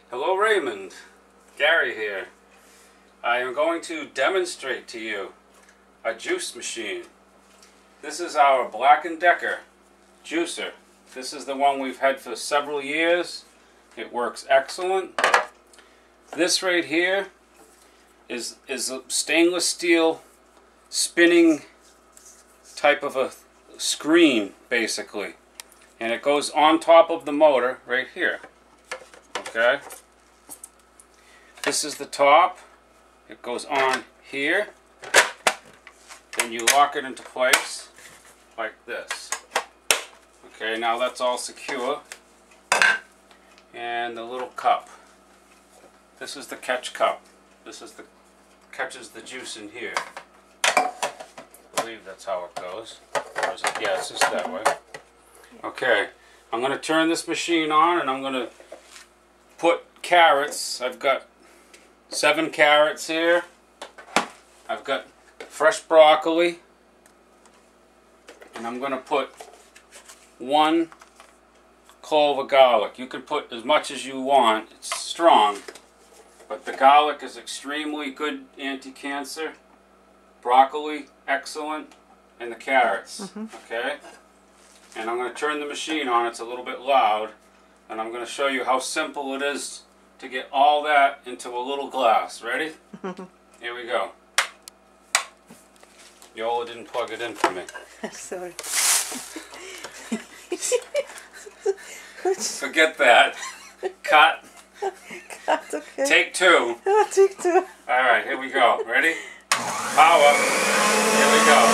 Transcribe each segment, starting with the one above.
Hello Raymond, Gary here. I am going to demonstrate to you a juice machine. This is our Black & Decker juicer. This is the one we've had for several years. It works excellent. This right here is a stainless steel spinning type of a screen basically. And it goes on top of the motor right here. Okay, this is the top. It goes on here. Then you lock it into place like this. Okay, now that's all secure. And the little cup. This is the catch cup. This is the catches the juice in here. I believe that's how it goes. Or is it? Yeah, it's just that way. Okay, I'm going to turn this machine on and I'm going to put carrots. I've got 7 carrots here. I've got fresh broccoli. And I'm going to put 1 clove of garlic. You can put as much as you want. It's strong. But the garlic is extremely good anti-cancer. Broccoli, excellent. And the carrots. Okay? And I'm going to turn the machine on. It's a little bit loud. And I'm going to show you how simple it is to get all that into a little glass. Ready? Here we go. Yola didn't plug it in for me. Sorry. Forget that. Cut. Cut, okay. Take 2. Take 2. Alright, here we go. Ready? Power. Here we go.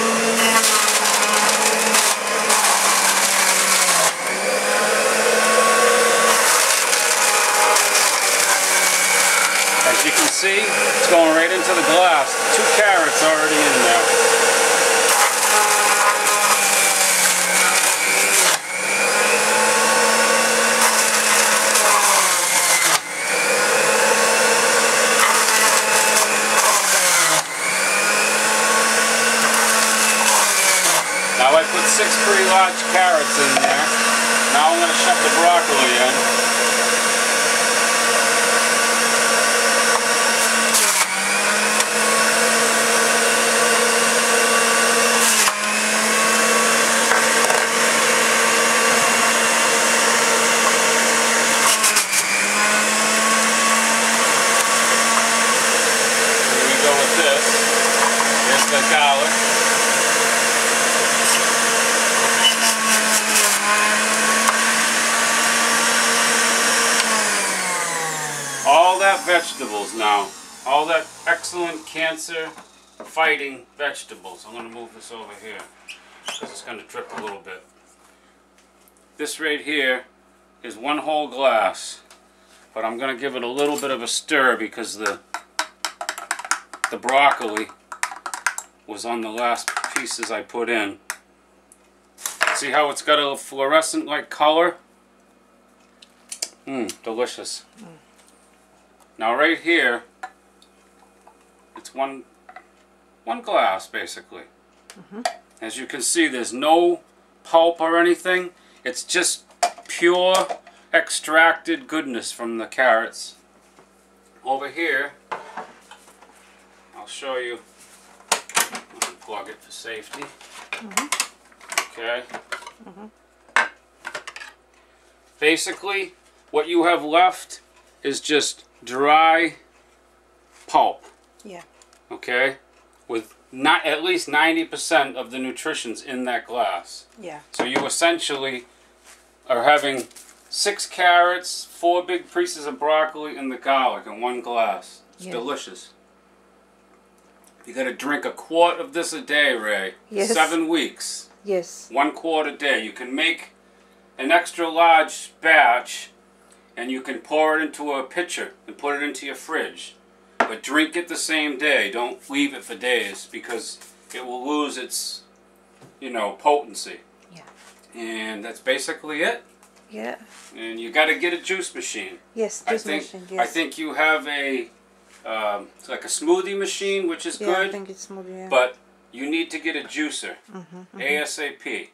As you can see, it's going right into the glass. 2 carrots already in there. Now I put 6 pretty large carrots in there. Now I'm going to shove the broccoli in. Here's the garlic. All that vegetables now. All that excellent cancer fighting vegetables. I'm going to move this over here because it's going to drip a little bit. This right here is 1 whole glass. But I'm going to give it a little bit of a stir because the broccoli was on the last pieces I put in. See how it's got a fluorescent like color? Delicious. Now right here, it's one glass basically. As you can see, there's no pulp or anything. It's just pure extracted goodness from the carrots. Over here, I'll show you. Unplug it for safety. Okay. Basically, what you have left is just dry pulp. Yeah. Okay? With not at least 90% of the nutrition's in that glass. Yeah. So you essentially are having 6 carrots, 4 big pieces of broccoli, and the garlic in 1 glass. It's delicious. You got to drink 1/4 of this a day, Ray. Yes. 7 weeks. Yes. 1/4 a day. You can make an extra large batch and you can pour it into a pitcher and put it into your fridge. But drink it the same day. Don't leave it for days because it will lose its, potency. Yeah. And that's basically it. Yeah. And you got to get a juice machine. Yes, juice machine. Yes. I think you have it's like a smoothie machine, which is good. I think it's smoothie. Yeah. But you need to get a juicer. ASAP.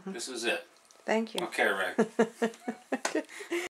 This is it. Thank you. Okay, Ray.